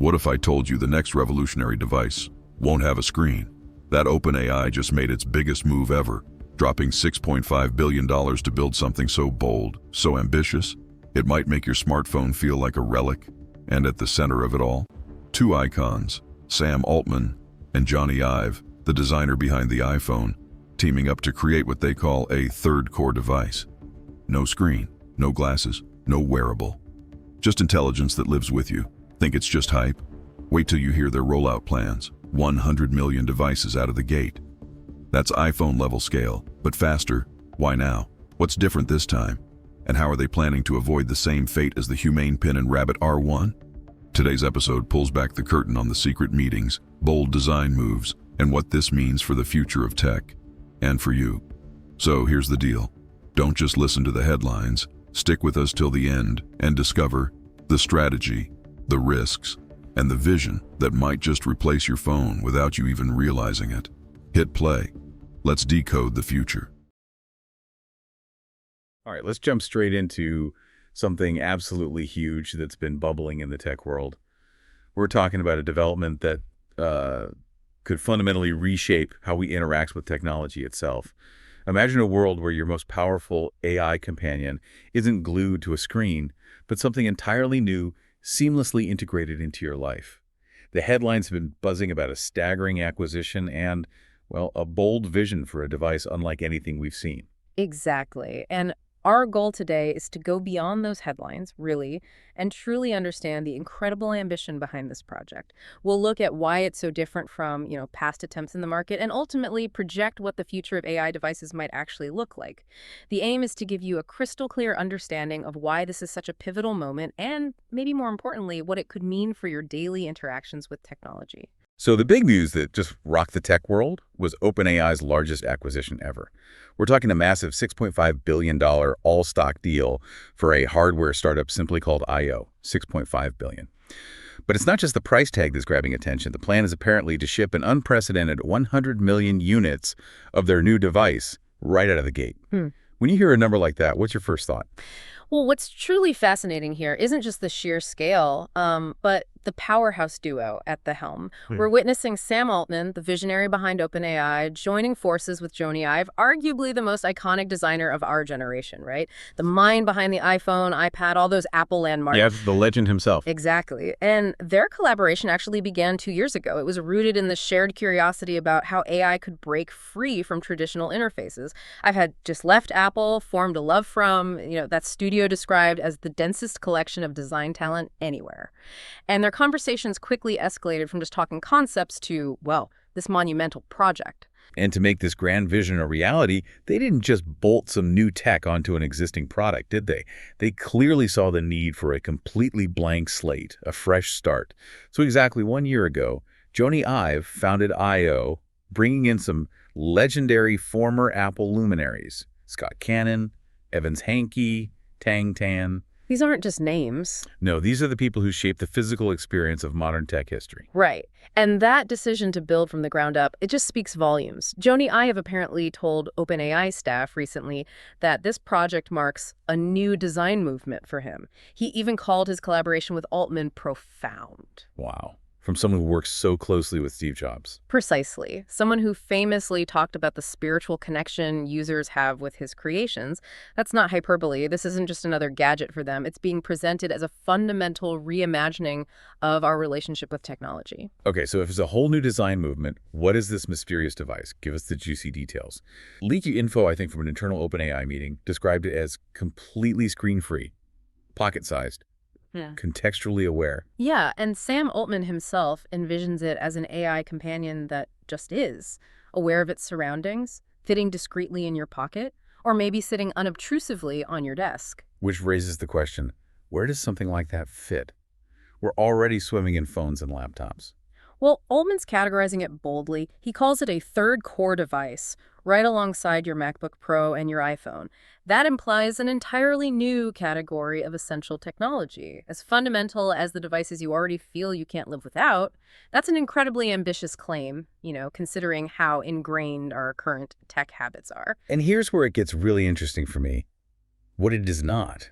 What if I told you the next revolutionary device won't have a screen? That OpenAI just made its biggest move ever, dropping $6.5 billion to build something so bold, so ambitious, it might make your smartphone feel like a relic. And at the center of it all, two icons, Sam Altman and Jony Ive, the designer behind the iPhone, teaming up to create what they call a third core device. No screen, no glasses, no wearable. Just intelligence that lives with you. Think it's just hype? Wait till you hear their rollout plans. 100 million devices out of the gate. That's iPhone level scale, but faster. Why now? What's different this time? And how are they planning to avoid the same fate as the Humane Pin and Rabbit R1? Today's episode pulls back the curtain on the secret meetings, bold design moves, and what this means for the future of tech. And for you. So here's the deal. Don't just listen to the headlines. Stick with us till the end and discover the strategy, the risks, and the vision that might just replace your phone without you even realizing it. Hit play. Let's decode the future. All right, let's jump straight into something absolutely huge that's been bubbling in the tech world. We're talking about a development that could fundamentally reshape how we interact with technology itself. Imagine a world where your most powerful AI companion isn't glued to a screen, but something entirely new, seamlessly integrated into your life. The headlines have been buzzing about a staggering acquisition and, well, a bold vision for a device unlike anything we've seen. Exactly. And our goal today is to go beyond those headlines, really, and truly understand the incredible ambition behind this project. We'll look at why it's so different from, past attempts in the market and ultimately project what the future of AI devices might actually look like. The aim is to give you a crystal clear understanding of why this is such a pivotal moment and, maybe more importantly, what it could mean for your daily interactions with technology. So the big news that just rocked the tech world was OpenAI's largest acquisition ever. We're talking a massive $6.5 billion all-stock deal for a hardware startup simply called I.O., $6.5 billion. But it's not just the price tag that's grabbing attention. The plan is apparently to ship an unprecedented 100 million units of their new device right out of the gate. When you hear a number like that, what's your first thought? Well, what's truly fascinating here isn't just the sheer scale, but the powerhouse duo at the helm. We're witnessing Sam Altman, the visionary behind OpenAI, joining forces with Jony Ive, arguably the most iconic designer of our generation, right? The mind behind the iPhone, iPad, all those Apple landmarks. Yeah, the legend himself. Exactly. And their collaboration actually began 2 years ago. It was rooted in the shared curiosity about how AI could break free from traditional interfaces. I've had just left Apple, formed a love from, that studio described as the densest collection of design talent anywhere. And their conversations quickly escalated from just talking concepts to, well, this monumental project. And to make this grand vision a reality, they didn't just bolt some new tech onto an existing product, did they? They clearly saw the need for a completely blank slate, a fresh start. So exactly 1 year ago, Jony Ive founded I.O., bringing in some legendary former Apple luminaries, Scott Cannon, Evans Hankey, Tang Tan. These aren't just names. No, these are the people who shape the physical experience of modern tech history. Right. And that decision to build from the ground up, it just speaks volumes. Jony Ive apparently told OpenAI staff recently that this project marks a new design movement for him. He even called his collaboration with Altman profound. Wow. From someone who works so closely with Steve Jobs. Precisely. Someone who famously talked about the spiritual connection users have with his creations. That's not hyperbole. This isn't just another gadget for them. It's being presented as a fundamental reimagining of our relationship with technology. Okay, so if it's a whole new design movement, what is this mysterious device? Give us the juicy details. Leaky info, I think, from an internal OpenAI meeting described it as completely screen-free, pocket-sized. Yeah. Contextually aware. Yeah, and Sam Altman himself envisions it as an AI companion that just is, aware of its surroundings, fitting discreetly in your pocket, or maybe sitting unobtrusively on your desk. Which raises the question, where does something like that fit? We're already swimming in phones and laptops. Well, Altman's categorizing it boldly. He calls it a third core device, right alongside your MacBook Pro and your iPhone. That implies an entirely new category of essential technology. As fundamental as the devices you already feel you can't live without, that's an incredibly ambitious claim, considering how ingrained our current tech habits are. And here's where it gets really interesting for me. What it is not.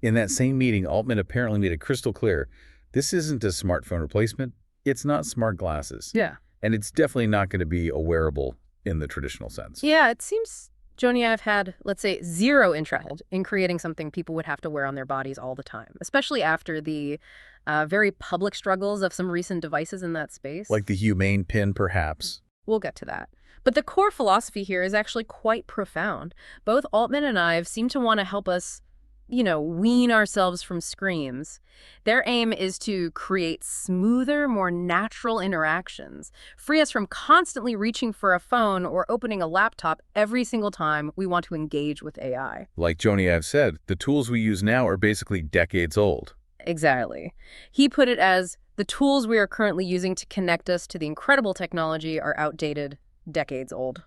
In that same meeting, Altman apparently made it crystal clear This isn't a smartphone replacement. It's not smart glasses. Yeah. And it's definitely not going to be a wearable in the traditional sense. Yeah, it seems Jony Ive had, let's say, zero interest in creating something people would have to wear on their bodies all the time, especially after the very public struggles of some recent devices in that space. Like the Humane pin, perhaps. We'll get to that. But the core philosophy here is actually quite profound. Both Altman and Ive seem to want to help us, wean ourselves from screens. Their aim is to create smoother, more natural interactions, free us from constantly reaching for a phone or opening a laptop every single time we want to engage with AI. Like Jony Ive said, the tools we use now are basically decades old. Exactly. He put it as, the tools we are currently using to connect us to the incredible technology are outdated, decades old.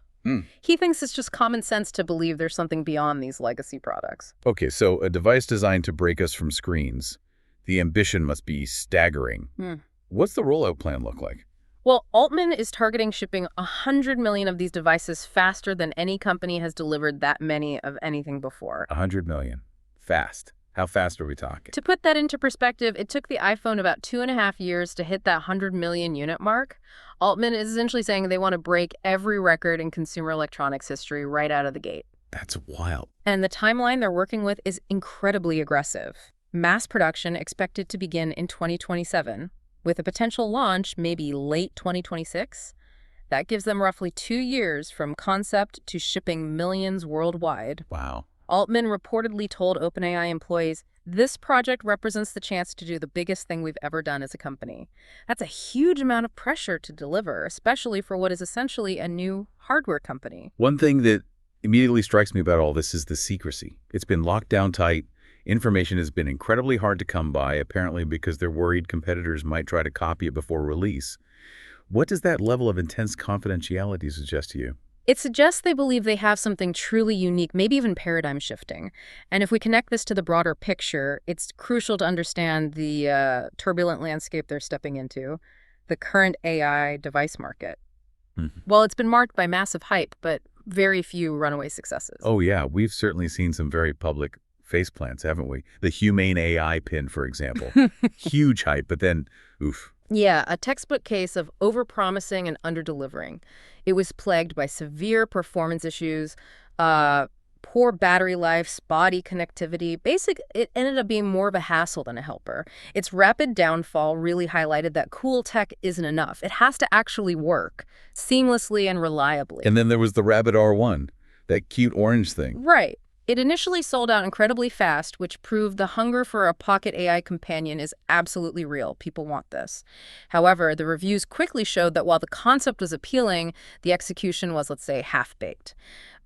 He thinks it's just common sense to believe there's something beyond these legacy products. Okay, so a device designed to break us from screens. The ambition must be staggering. What's the rollout plan look like? Well, Altman is targeting shipping 100 million of these devices faster than any company has delivered that many of anything before. 100 million. Fast. How fast are we talking? To put that into perspective, it took the iPhone about 2.5 years to hit that 100 million unit mark. Altman is essentially saying they want to break every record in consumer electronics history right out of the gate. That's wild. And the timeline they're working with is incredibly aggressive. Mass production expected to begin in 2027, with a potential launch maybe late 2026. That gives them roughly 2 years from concept to shipping millions worldwide. Wow. Altman reportedly told OpenAI employees, this project represents the chance to do the biggest thing we've ever done as a company. That's a huge amount of pressure to deliver, especially for what is essentially a new hardware company. One thing that immediately strikes me about all this is the secrecy. It's been locked down tight. Information has been incredibly hard to come by, apparently because they're worried competitors might try to copy it before release. What does that level of intense confidentiality suggest to you? It suggests they believe they have something truly unique, maybe even paradigm shifting. And if we connect this to the broader picture, it's crucial to understand the turbulent landscape they're stepping into, the current AI device market. Well, it's been marked by massive hype, but very few runaway successes. Oh, yeah. We've certainly seen some very public faceplants, haven't we? The Humane AI pin, for example. Huge hype, but then, oof. Yeah, a textbook case of overpromising and underdelivering. It was plagued by severe performance issues, poor battery life, spotty connectivity. It ended up being more of a hassle than a helper. Its rapid downfall really highlighted that cool tech isn't enough. It has to actually work seamlessly and reliably. And then there was the Rabbit R1, that cute orange thing. Right. It initially sold out incredibly fast, which proved the hunger for a pocket AI companion is absolutely real. People want this. However, the reviews quickly showed that while the concept was appealing, the execution was, let's say, half-baked.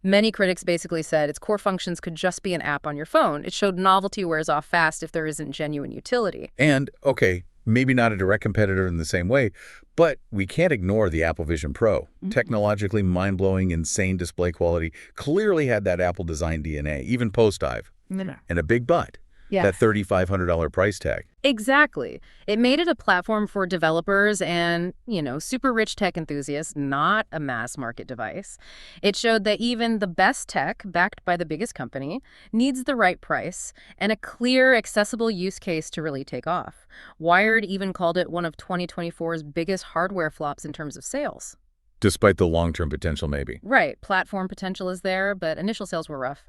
Many critics basically said its core functions could just be an app on your phone. It showed novelty wears off fast if there isn't genuine utility. And, okay, maybe not a direct competitor in the same way, but we can't ignore the Apple Vision Pro. Technologically mind-blowing, insane display quality, clearly had that Apple design DNA, even post-Ive. And a big but, that $3,500 price tag. Exactly. It made it a platform for developers and, super rich tech enthusiasts, not a mass market device. It showed that even the best tech, backed by the biggest company, needs the right price and a clear, accessible use case to really take off. Wired even called it one of 2024's biggest hardware flops in terms of sales. Despite the long-term potential, maybe. Right. Platform potential is there, but initial sales were rough.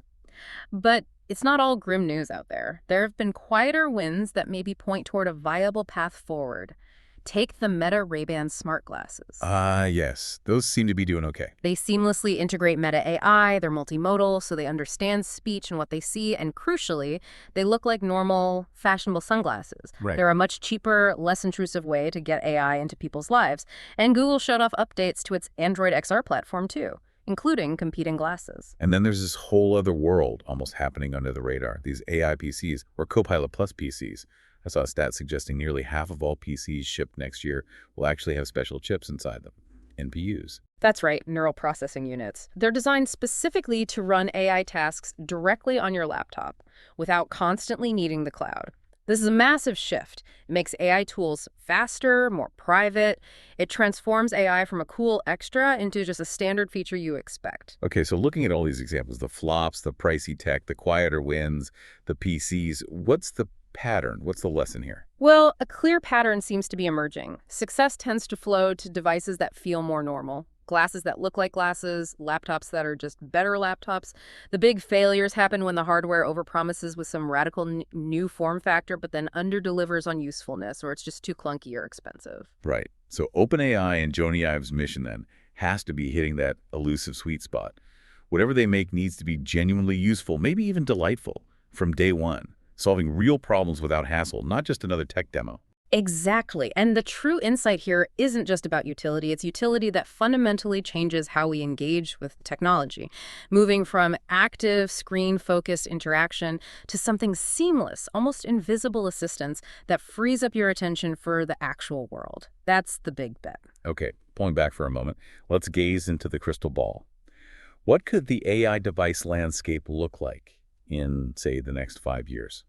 But it's not all grim news out there. There have been quieter wins that maybe point toward a viable path forward. Take the Meta Ray-Ban smart glasses. Yes. Those seem to be doing okay. They seamlessly integrate Meta AI, they're multimodal, so they understand speech and what they see, and crucially, they look like normal, fashionable sunglasses. Right. They're a much cheaper, less intrusive way to get AI into people's lives. And Google showed off updates to its Android XR platform, too, including competing glasses. And then there's this whole other world almost happening under the radar, these AI PCs, or Copilot Plus PCs. I saw a stat suggesting nearly half of all PCs shipped next year will actually have special chips inside them, NPUs. That's right, neural processing units. They're designed specifically to run AI tasks directly on your laptop without constantly needing the cloud. This is a massive shift. It makes AI tools faster, more private. It transforms AI from a cool extra into just a standard feature you expect. Okay, so looking at all these examples, the flops, the pricey tech, the quieter wins, the PCs, what's the pattern. What's the lesson here? Well, a clear pattern seems to be emerging. Success tends to flow to devices that feel more normal. Glasses that look like glasses, laptops that are just better laptops. The big failures happen when the hardware overpromises with some radical new form factor, but then underdelivers on usefulness, or it's just too clunky or expensive. Right. So OpenAI and Jony Ive's mission then has to be hitting that elusive sweet spot. Whatever they make needs to be genuinely useful, maybe even delightful, from day one, solving real problems without hassle, not just another tech demo. Exactly. And the true insight here isn't just about utility. It's utility that fundamentally changes how we engage with technology, moving from active, screen-focused interaction to something seamless, almost invisible assistance that frees up your attention for the actual world. That's the big bet. Okay, pulling back for a moment, let's gaze into the crystal ball. What could the AI device landscape look like in, say, the next 5 years?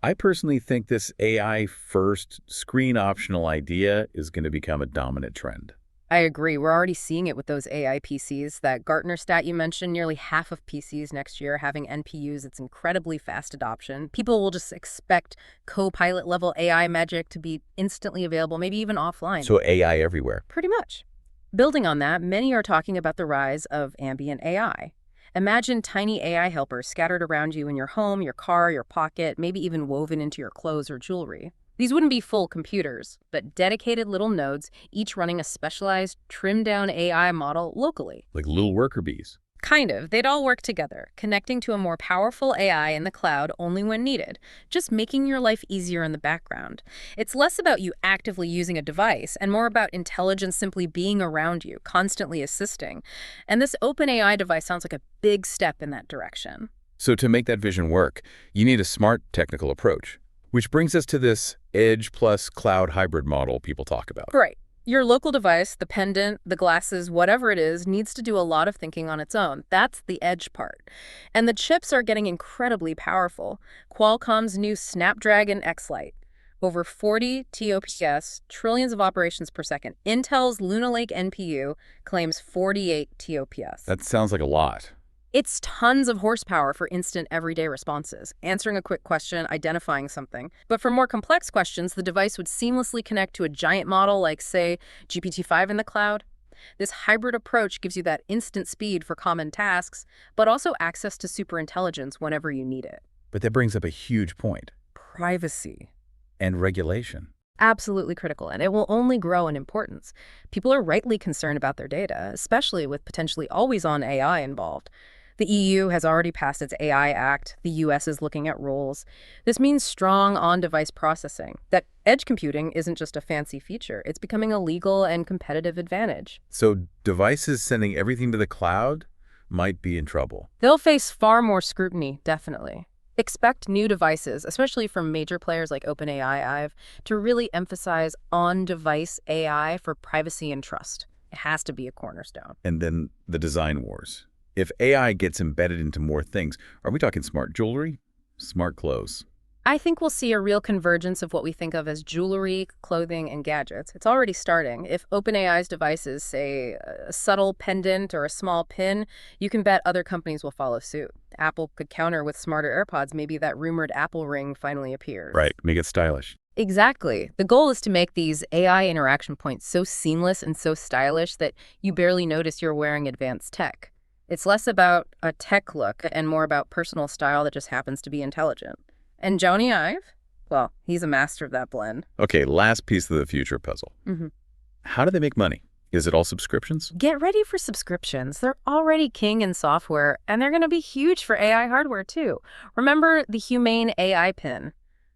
I personally think this AI-first, screen-optional idea is going to become a dominant trend. I agree. We're already seeing it with those AI PCs. That Gartner stat you mentioned, nearly half of PCs next year having NPUs. It's incredibly fast adoption. People will just expect co-pilot level AI magic to be instantly available, maybe even offline. So AI everywhere. Pretty much. Building on that, many are talking about the rise of ambient AI. Imagine tiny AI helpers scattered around you in your home, your car, your pocket, maybe even woven into your clothes or jewelry. These wouldn't be full computers, but dedicated little nodes, each running a specialized, trimmed-down AI model locally. Like little worker bees. Kind of. They'd all work together, connecting to a more powerful AI in the cloud only when needed, just making your life easier in the background. It's less about you actively using a device and more about intelligence simply being around you, constantly assisting. And this OpenAI device sounds like a big step in that direction. So to make that vision work, you need a smart technical approach, which brings us to this edge plus cloud hybrid model people talk about. Right. Your local device, the pendant, the glasses, whatever it is, needs to do a lot of thinking on its own. That's the edge part. And the chips are getting incredibly powerful. Qualcomm's new Snapdragon X Lite, over 40 TOPS, trillions of operations per second. Intel's Luna Lake NPU claims 48 TOPS. That sounds like a lot. It's tons of horsepower for instant everyday responses, answering a quick question, identifying something. But for more complex questions, the device would seamlessly connect to a giant model like, say, GPT-5 in the cloud. This hybrid approach gives you that instant speed for common tasks, but also access to superintelligence whenever you need it. But that brings up a huge point. Privacy. And regulation. Absolutely critical, and it will only grow in importance. People are rightly concerned about their data, especially with potentially always-on AI involved. The EU has already passed its AI Act. The US is looking at rules. This means strong on-device processing. That edge computing isn't just a fancy feature. It's becoming a legal and competitive advantage. So devices sending everything to the cloud might be in trouble. They'll face far more scrutiny, definitely. Expect new devices, especially from major players like OpenAI Ive, to really emphasize on-device AI for privacy and trust. It has to be a cornerstone. And then the design wars. If AI gets embedded into more things, are we talking smart jewelry, smart clothes? I think we'll see a real convergence of what we think of as jewelry, clothing, and gadgets. It's already starting. If OpenAI's devices say a subtle pendant or a small pin, you can bet other companies will follow suit. Apple could counter with smarter AirPods. Maybe that rumored Apple ring finally appears. Right, make it stylish. Exactly. The goal is to make these AI interaction points so seamless and so stylish that you barely notice you're wearing advanced tech. It's less about a tech look and more about personal style that just happens to be intelligent. And Jony Ive? Well, he's a master of that blend. Okay, last piece of the future puzzle. How do they make money? Is it all subscriptions? Get ready for subscriptions. They're already king in software, and they're going to be huge for AI hardware, too. Remember the Humane AI pin?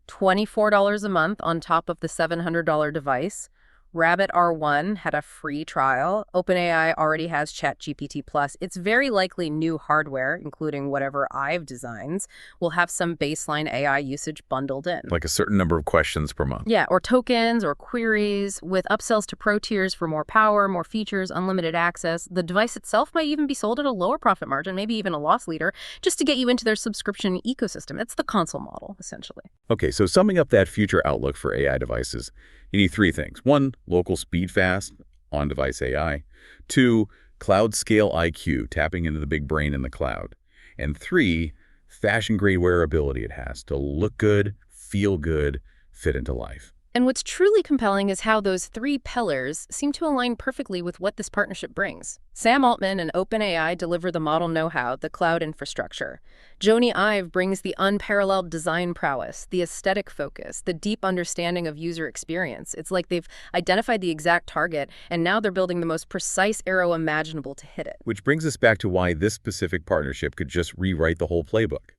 $24 a month on top of the $700 device. Rabbit R1 had a free trial. OpenAI already has ChatGPT Plus. It's very likely new hardware, including whatever Ive designs, will have some baseline AI usage bundled in. Like a certain number of questions per month. Yeah, or tokens or queries with upsells to pro tiers for more power, more features, unlimited access. The device itself might even be sold at a lower profit margin, maybe even a loss leader, just to get you into their subscription ecosystem. It's the console model, essentially. Okay, so summing up that future outlook for AI devices, you need three things. One, local speed fast, on-device AI. Two, cloud scale IQ, tapping into the big brain in the cloud. And three, fashion-grade wearability. It has to look good, feel good, fit into life. And what's truly compelling is how those three pillars seem to align perfectly with what this partnership brings. Sam Altman and OpenAI deliver the model know-how, the cloud infrastructure. Jony Ive brings the unparalleled design prowess, the aesthetic focus, the deep understanding of user experience. It's like they've identified the exact target, and now they're building the most precise arrow imaginable to hit it. Which brings us back to why this specific partnership could just rewrite the whole playbook.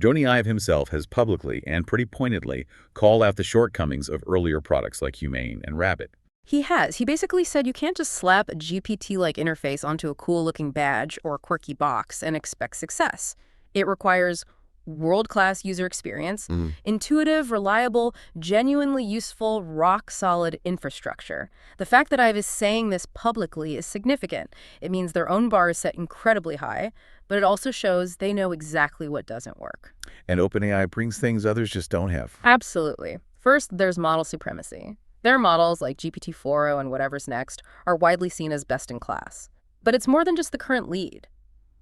Jony Ive himself has publicly and pretty pointedly called out the shortcomings of earlier products like Humane and Rabbit. He has. He basically said you can't just slap a GPT-like interface onto a cool-looking badge or quirky box and expect success. It requires world-class user experience, intuitive, reliable, genuinely useful, rock-solid infrastructure. The fact that Ive is saying this publicly is significant. It means their own bar is set incredibly high, but it also shows they know exactly what doesn't work. And OpenAI brings things others just don't have. Absolutely. First, there's model supremacy. Their models, like GPT-4o and whatever's next, are widely seen as best in class. But it's more than just the current lead.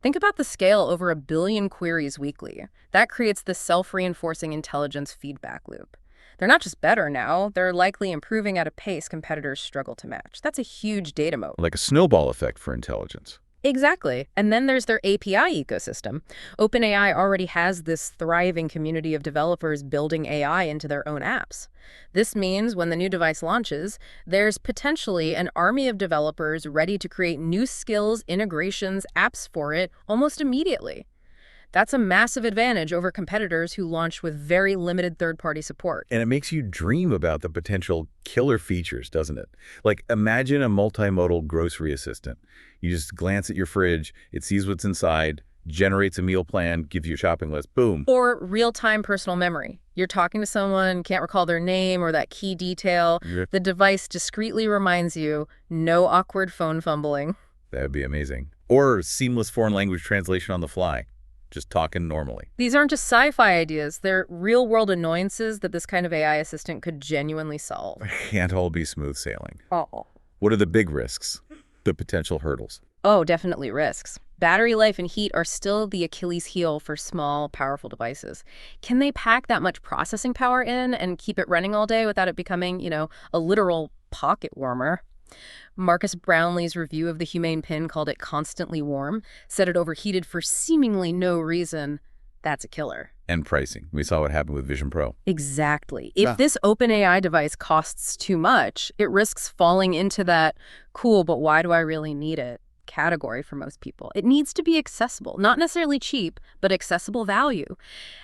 Think about the scale over 1 billion queries weekly. That creates the self-reinforcing intelligence feedback loop. They're not just better now, they're likely improving at a pace competitors struggle to match. That's a huge data moat. Like a snowball effect for intelligence. Exactly. And then there's their API ecosystem. OpenAI already has this thriving community of developers building AI into their own apps. This means when the new device launches, there's potentially an army of developers ready to create new skills, integrations, apps for it almost immediately. That's a massive advantage over competitors who launch with very limited third-party support. And it makes you dream about the potential killer features, doesn't it? Like, imagine a multimodal grocery assistant. You just glance at your fridge, it sees what's inside, generates a meal plan, gives you a shopping list, boom. Or real-time personal memory. You're talking to someone, can't recall their name or that key detail. The device discreetly reminds you, no awkward phone fumbling. That would be amazing. Or seamless foreign language translation on the fly. Just talking normally. These aren't just sci-fi ideas. They're real-world annoyances that this kind of AI assistant could genuinely solve. Can't all be smooth sailing. Oh. What are the big risks? The potential hurdles? Oh, definitely risks. Battery life and heat are still the Achilles heel for small, powerful devices. Can they pack that much processing power in and keep it running all day without it becoming, a literal pocket warmer? Marcus Brownlee's review of the Humane pin called it constantly warm, said it overheated for seemingly no reason. That's a killer. And pricing. We saw what happened with Vision Pro. Exactly. If this OpenAI device costs too much, it risks falling into that cool, but why do I really need it category for most people. It needs to be accessible, not necessarily cheap, but accessible value.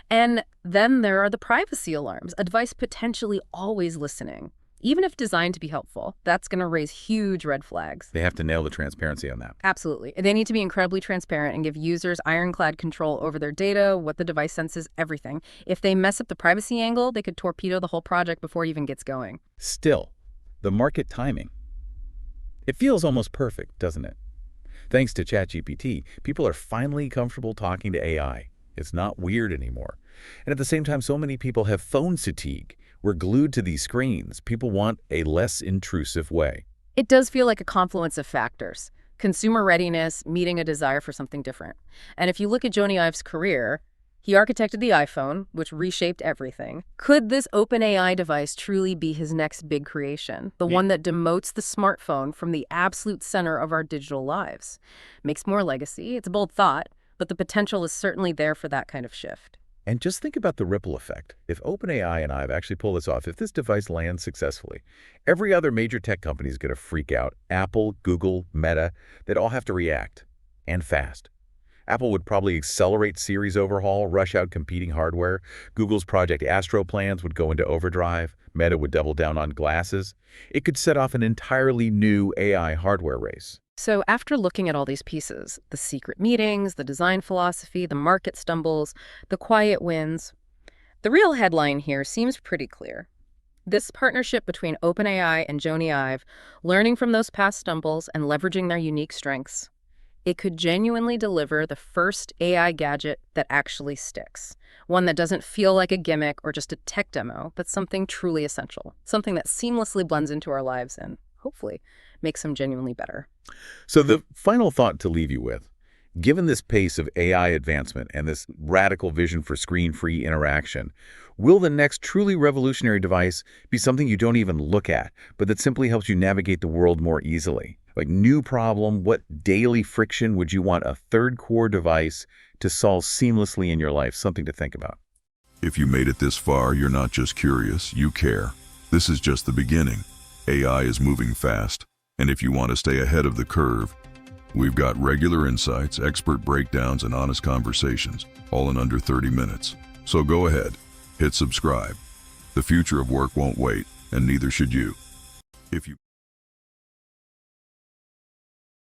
And then there are the privacy alarms, a device potentially always listening. Even if designed to be helpful, that's going to raise huge red flags. They have to nail the transparency on that. Absolutely. They need to be incredibly transparent and give users ironclad control over their data, what the device senses, everything. If they mess up the privacy angle, they could torpedo the whole project before it even gets going. Still, the market timing. It feels almost perfect, doesn't it? Thanks to ChatGPT, people are finally comfortable talking to AI. It's not weird anymore. And at the same time, so many people have phone fatigue. We're glued to these screens. People want a less intrusive way. It does feel like a confluence of factors. Consumer readiness meeting a desire for something different. And if you look at Jony Ive's career, he architected the iPhone, which reshaped everything. Could this OpenAI device truly be his next big creation? The one that demotes the smartphone from the absolute center of our digital lives? Makes more legacy. It's a bold thought, but the potential is certainly there for that kind of shift. And just think about the ripple effect. If OpenAI and Ive actually pull this off, if this device lands successfully, every other major tech company is going to freak out. Apple, Google, Meta, they'd all have to react, and fast. Apple would probably accelerate Series overhaul, rush out competing hardware. Google's Project Astro plans would go into overdrive. Meta would double down on glasses. It could set off an entirely new AI hardware race. So after looking at all these pieces, the secret meetings, the design philosophy, the market stumbles, the quiet wins, the real headline here seems pretty clear. This partnership between OpenAI and Jony Ive, learning from those past stumbles and leveraging their unique strengths, it could genuinely deliver the first AI gadget that actually sticks. One that doesn't feel like a gimmick or just a tech demo, but something truly essential. Something that seamlessly blends into our lives and, hopefully, makes them genuinely better. So the final thought to leave you with Given this pace of AI advancement and this radical vision for screen-free interaction, will the next truly revolutionary device be something you don't even look at, but that simply helps you navigate the world more easily? Like, new problem, what daily friction would you want a third core device to solve seamlessly in your life? Something to think about. If you made it this far, you're not just curious, you care. This is just the beginning. AI is moving fast, and if you want to stay ahead of the curve, we've got regular insights, expert breakdowns, and honest conversations, all in under 30 minutes. So go ahead, hit subscribe. The future of work won't wait, and neither should you. If you